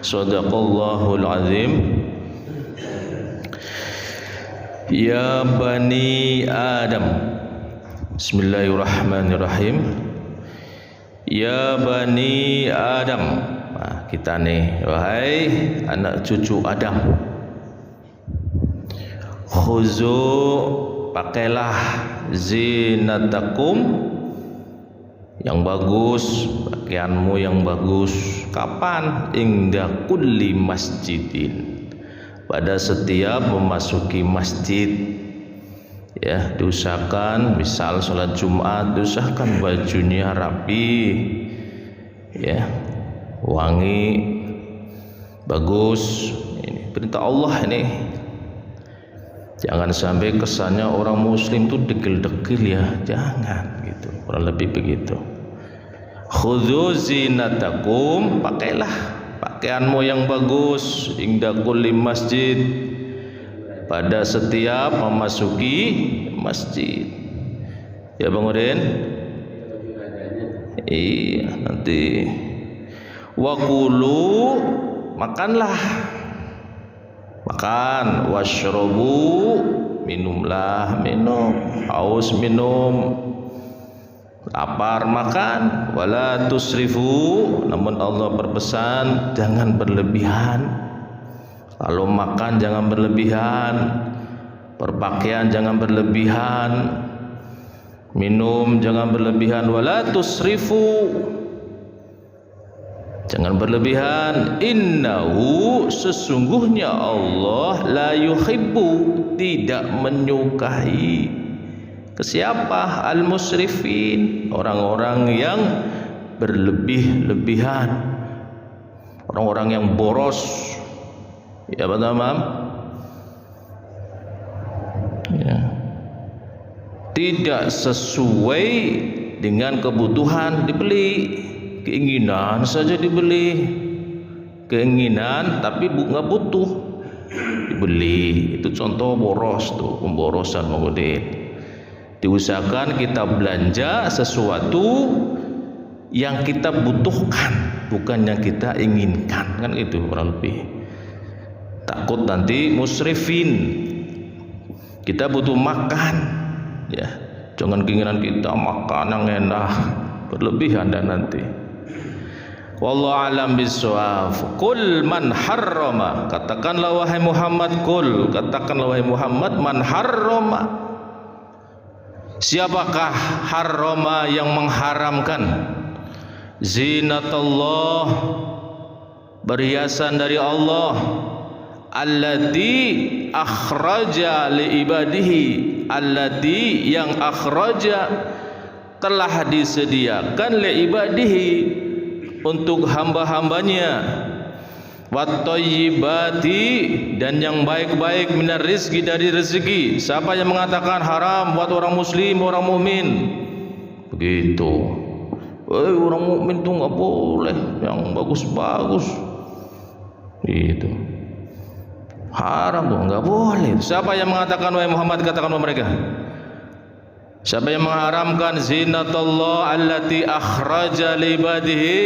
Shadaqallahul azim. Ya bani Adam. Bismillahirrahmanirrahim. Ya bani Adam. Nah, kita nih, wahai anak cucu Adam. Khuzu, pakailah zinatakum, yang bagus, pakaianmu yang bagus. Kapan? Inda kulli masjidin, pada setiap memasuki masjid. Ya, diusahakan misal sholat Jumat, diusahakan bajunya rapi, ya, wangi, bagus. Ini perintah Allah ini. Jangan sampai kesannya orang muslim tuh degil-degil ya, jangan gitu, kurang lebih begitu. Khudzu zinatakum, pakailah pakaianmu yang bagus, inda kulli masjid, pada setiap memasuki masjid. Ya Bang Udin? Iya, nanti. Wa kulu, makanlah. Makan, washrobu, minumlah, minum, haus minum, lapar makan, wala tusrifu, namun Allah berpesan jangan berlebihan. Kalau makan jangan berlebihan, berpakaian jangan berlebihan, minum jangan berlebihan, wala tusrifu, jangan berlebihan. Innahu, sesungguhnya Allah la yuhibbu, tidak menyukai. Kesiapa? Al-musrifin, orang-orang yang berlebih-lebihan, orang-orang yang boros. Ya betul, Mam? Ya. Tidak sesuai dengan kebutuhan dibeli, keinginan saja dibeli, keinginan tapi nggak butuh dibeli. Itu contoh boros tuh, pemborosan mengudik. Diusahakan kita belanja sesuatu yang kita butuhkan, bukan yang kita inginkan, kan itu kurang lebih. Takut nanti musrifin. Kita butuh makan, ya, jangan keinginan kita makan yang enak, berlebihan dan nanti. Wallahu alam bisawab. Qul man harrama, katakanlah wahai Muhammad, qul, katakanlah wahai Muhammad, man harrama, siapakah harrama, yang mengharamkan, zinatullah, perhiasan dari Allah, allati akhraja li ibadihi, allati, yang akhraja, telah disediakan li ibadihi, untuk hamba-hambanya, wattayyibati, dan yang baik-baik, minar rizki, dari rezeki. Siapa yang mengatakan haram buat orang muslim, orang mukmin? Begitu. Orang mukmin tuh nggak boleh yang bagus-bagus. Gitu. Haram tuh, nggak boleh. Siapa yang mengatakan, wahai Muhammad, katakan kepada mereka, siapa yang mengharamkan zinatullah allati akhraja li ibadihi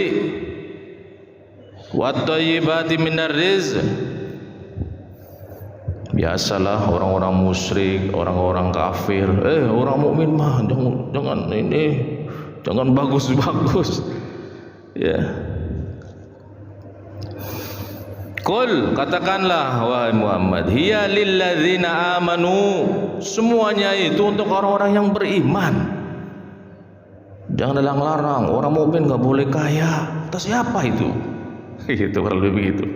wattayyibati minar rizq. Biasalah orang-orang musyrik, orang-orang kafir, orang mukmin mah jangan ini, jangan bagus-bagus. Ya. Qul, katakanlah wahai Muhammad, hiya lilladzina amanu, semuanya itu untuk orang-orang yang beriman. Jangan larang-larang, orang mukmin nggak boleh kaya. Atas siapa itu? Itu kurang lebih begitu.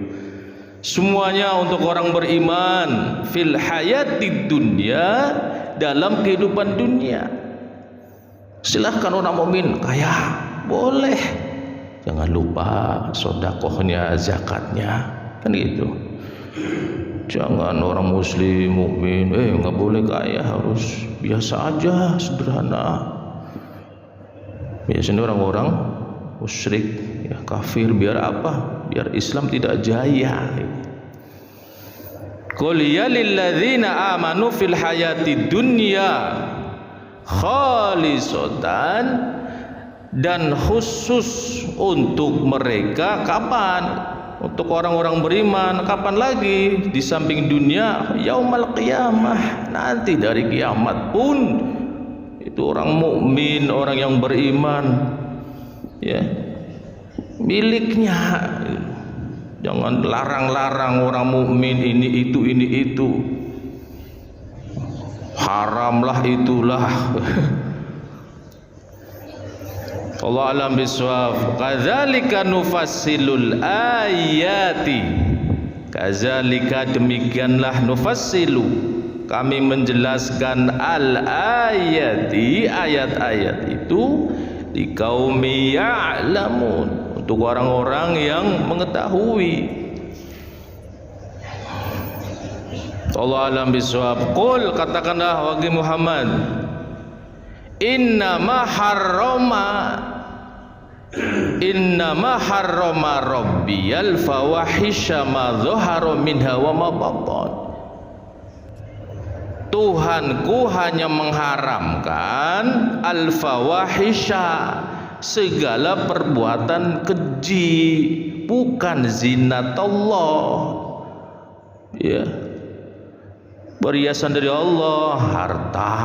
Semuanya untuk orang beriman, fil hayatid dunya, dalam kehidupan dunia. Silahkan orang mukmin kaya, boleh. Jangan lupa sedekahnya, zakatnya. Kan gitu. Jangan orang muslim mukmin nggak boleh kaya, harus biasa aja, sederhana. Biasanya orang-orang musyrik, ya, kafir, biar apa? Biar Islam tidak jaya. Qul ya lilladzina amanu fil hayati dunya khalisatan, dan khusus untuk mereka kapan? untuk orang-orang beriman. Kapan lagi? Di samping dunia, yaumal qiyamah, nanti dari kiamat pun itu orang mukmin, orang yang beriman, ya, miliknya. Jangan larang-larang orang mukmin ini itu. Haramlah itulah. Allah alam bisawab. Kadzalika nufassilul ayati. Kadzalika demikianlah nufassilu, kami menjelaskan al ayati, ayat-ayat itu di qaumi ya'lamun, untuk orang-orang yang mengetahui. Allah alam bisawab. Qul, katakanlah wahai Muhammad, innama harrama rabbiyal fawahisha ma dhahara minha wa ma batan. Tuhanku hanya mengharamkan al fawahisha, segala perbuatan keji, bukan zinatullah, ya, perhiasan dari Allah, harta,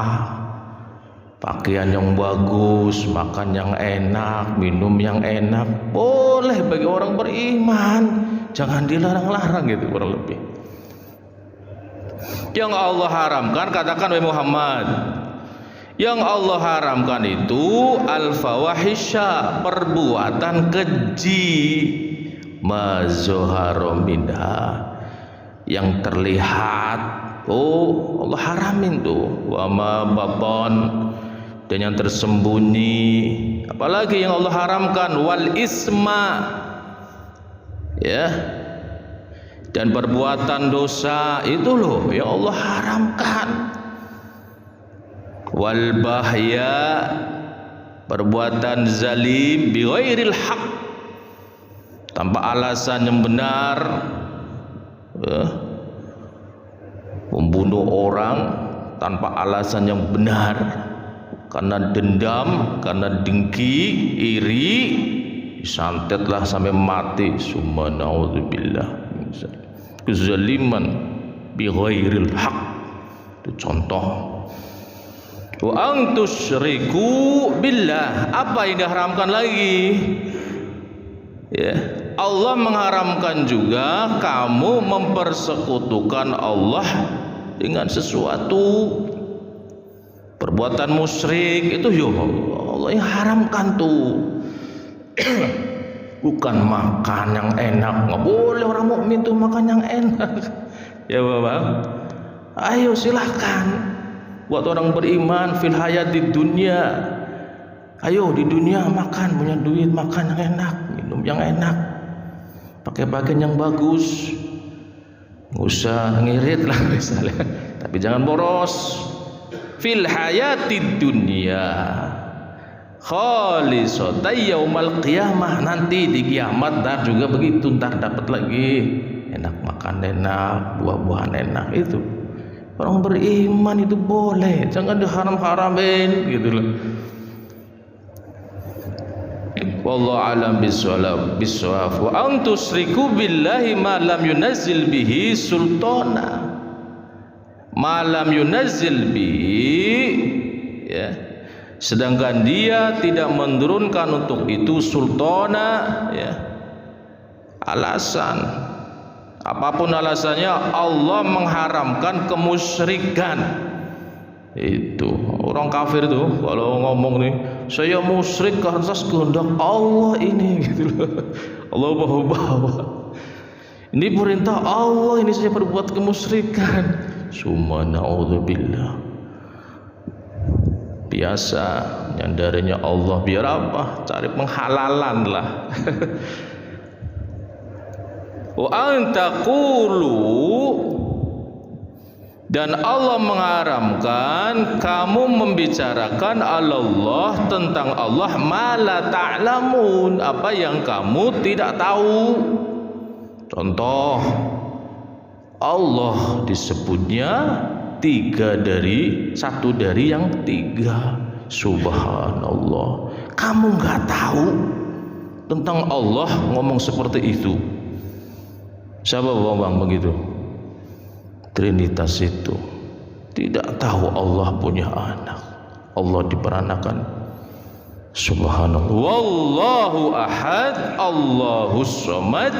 pakaian yang bagus, makan yang enak, minum yang enak, boleh bagi orang beriman, jangan dilarang-larang gitu kurang lebih. Yang Allah haramkan, katakan wahai Muhammad, yang Allah haramkan itu al-fawahisha, perbuatan keji, mazhara minha, yang terlihat, oh Allah haramin tuh, wa ma batan, dan yang tersembunyi. Apalagi yang Allah haramkan, wal isma, ya, dan perbuatan dosa itu loh yang Allah haramkan. Wal bahya, perbuatan zalim, bi ghairil haq, tanpa alasan yang benar, ya, membunuh orang tanpa alasan yang benar, karena dendam, karena dengki, iri, disantetlah sampai mati. Summa naudzubillah, kezaliman bi ghairil haq, itu contoh. Wa an tusyriku billah, apa yang diharamkan lagi, ya, Allah mengharamkan juga kamu mempersekutukan Allah dengan sesuatu. Perbuatan musyrik itu ya Allah yang haramkan tuh. Bukan makan yang enak, nggak boleh orang mukmin tuh makan yang enak. Ya Bapak, ayo silahkan buat orang beriman fil hayatid dunya. Ayo di dunia makan, punya duit makan yang enak, minum yang enak, pakai pakaian yang bagus, nggak usah ngirit lah misalnya, tapi jangan boros. Fil hayatid dunya khalisatan yaumal qiyamah, nanti di kiamat dar juga begitu, ntar dapat lagi enak, makan enak, buah-buahan enak. Itu orang beriman itu boleh, jangan diharam-haramin gitu loh. Wallahu alam bisawab. Wa an tusriku billahi ma lam yunazzil bihi sultana, ma lam yunazzil bihi, ya, sedangkan dia tidak menurunkan untuk itu sultana, ya, alasan, apapun alasannya, Allah mengharamkan kemusyrikan. Itu orang kafir tuh kalau ngomong nih, saya musyrik atas kehendak Allah ini, gitu loh. Allah bawa-bawa, ini perintah Allah, ini saya berbuat kemusyrikan. Summa naudzubillah. Biasa nyandarinya Allah biar apa? Cari penghalalan lah. Wa antaqulu, dan Allah mengharamkan kamu membicarakan Allah, tentang Allah, ma la ta'lamun, apa yang kamu tidak tahu. Contoh, Allah disebutnya satu dari yang tiga. Subhanallah, kamu nggak tahu tentang Allah ngomong seperti itu. Siapa bang begitu? Trinitas itu tidak tahu Allah punya anak. Allah diperanakan. Subhanallah. Wallahu ahad, Allahus samad,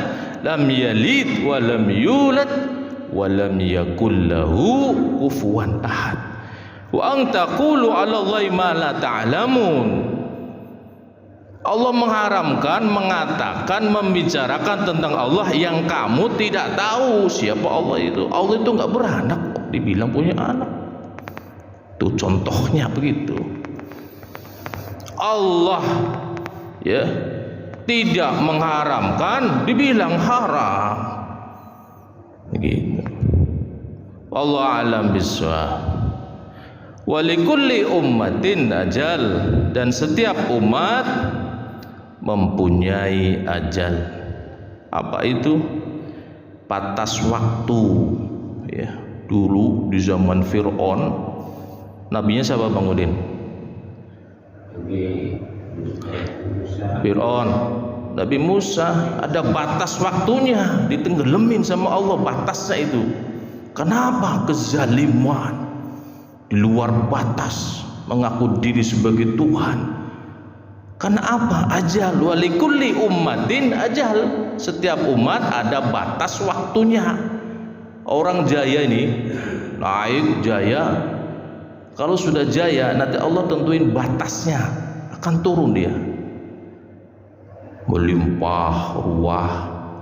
lam yalid wa lam yulad wa lam yakul lahu kufuwan ahad. Wa an taqulu 'ala Allahi ma la ta'lamun. Allah mengharamkan, mengatakan, membicarakan tentang Allah yang kamu tidak tahu siapa Allah itu. Allah itu nggak beranak, dibilang punya anak. Itu contohnya begitu. Allah ya tidak mengharamkan, dibilang haram. Begitu. Allah alam bisawab. Walikulli ummatin ajal, dan setiap umat mempunyai ajal. Apa itu? Batas waktu ya. Dulu di zaman Fir'aun, nabinya siapa Bang Udin? Fir'aun, Nabi Musa, ada batas waktunya, ditenggelamin sama Allah batasnya itu. Kenapa? Kezaliman di luar batas, mengaku diri sebagai Tuhan. Karena apa? Ajal. Walikulli ummatin ajal. Setiap umat ada batas waktunya. Orang jaya ini naik jaya, kalau sudah jaya nanti Allah tentuin batasnya, akan turun dia, melimpah ruah,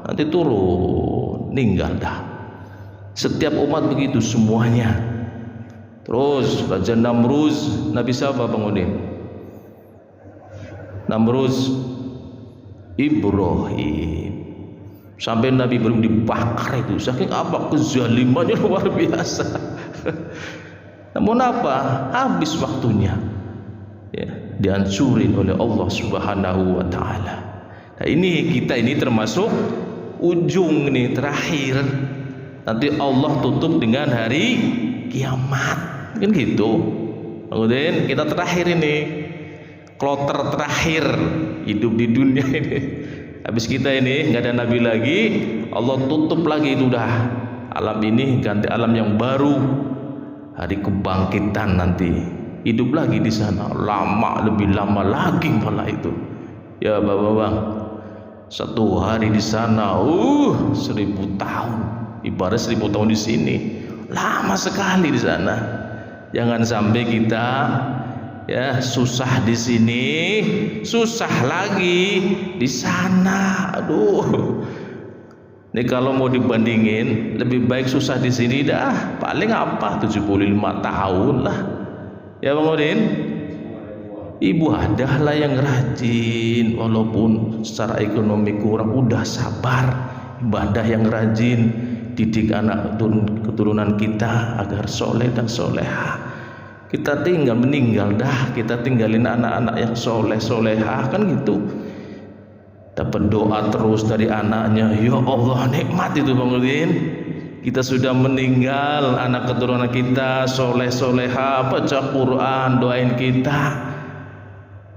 nanti turun, meninggal dah. Setiap umat begitu semuanya. Terus Raja Namruz, Nabi siapa Bang Udin? Namruz Ibrahim, sampai Nabi Ibrahim dibakar itu, saking apa? Kezalimannya luar biasa. Namun apa? Habis waktunya ya, dihancurin oleh Allah Subhanahu wa Ta'ala. Nah ini kita ini termasuk ujung nih, terakhir. Nanti Allah tutup dengan hari kiamat, kan gitu. Kemudian kita terakhir ini, kloter terakhir hidup di dunia ini. Habis kita ini nggak ada nabi lagi, Allah tutup lagi, itu udah alam ini ganti alam yang baru, hari kebangkitan nanti hidup lagi di sana, lama, lebih lama lagi malah itu ya bapak-bapak. Satu hari di sana 1000 tahun, ibarat 1000 tahun di sini, lama sekali di sana. Jangan sampai kita ya susah di sini, susah lagi di sana. Aduh, ini kalau mau dibandingin, lebih baik susah di sini dah, paling apa 75 tahun lah ya Bang Udin. Ibadah lah yang rajin, walaupun secara ekonomi kurang, udah sabar, ibadah yang rajin, didik anak keturunan kita agar soleh dan soleha. Kita tinggal meninggal dah, kita tinggalin anak-anak yang soleh soleha, kan gitu. Dapat doa terus dari anaknya, ya Allah, nikmat itu Bang Udin. Kita sudah meninggal, anak keturunan kita soleh soleha, baca Quran, doain kita.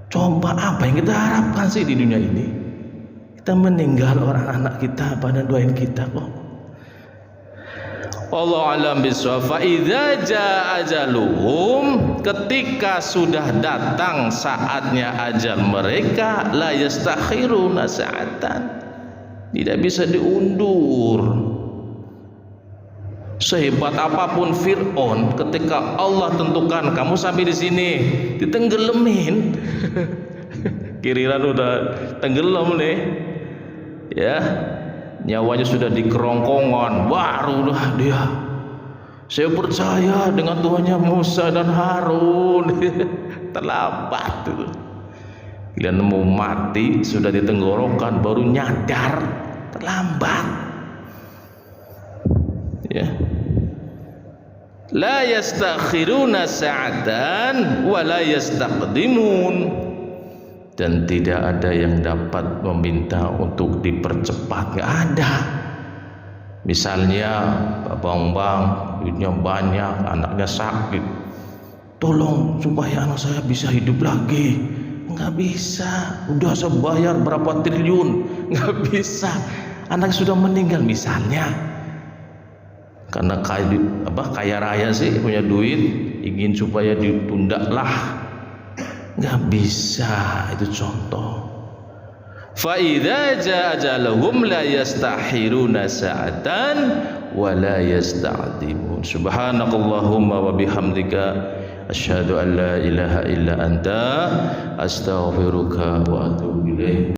Coba apa yang kita harapkan sih di dunia ini? Kita meninggal, orang anak kita pada doain kita kok. Allah alam bisawab. Fa idza jaa ajaluhum, ketika sudah datang saatnya ajal mereka, la yastakhiruna sa'atan, tidak bisa diundur. Sehebat apapun Fir'aun, ketika Allah tentukan kamu sampai di sini, ditenggelamin. Kiriran udah tenggelam nih, ya, nyawanya sudah di kerongkongan, baru dah dia, saya percaya dengan Tuhannya Musa dan Harun. Terlambat itu. Dia nemu mati, sudah di tenggorokan, baru nyadar, terlambat. Ya. La yastakhiruna sa'atan wa la yastaqdimun, dan tidak ada yang dapat meminta untuk dipercepat, nggak ada. Misalnya bang duitnya banyak, anaknya sakit, tolong supaya anak saya bisa hidup lagi. Nggak bisa, udah saya bayar berapa triliun, nggak bisa. anak sudah meninggal misalnya, karena kaya raya sih, punya duit, ingin supaya ditunda lah, nggak bisa. Itu contoh. Fa idza jaa ajaluhum la yastakhiruna sa'atan wa la yasta'dimun. Subhanakallahumma wa bihamdika asyhadu an la ilaha illa anta astaghfiruka wa atubu ilaik.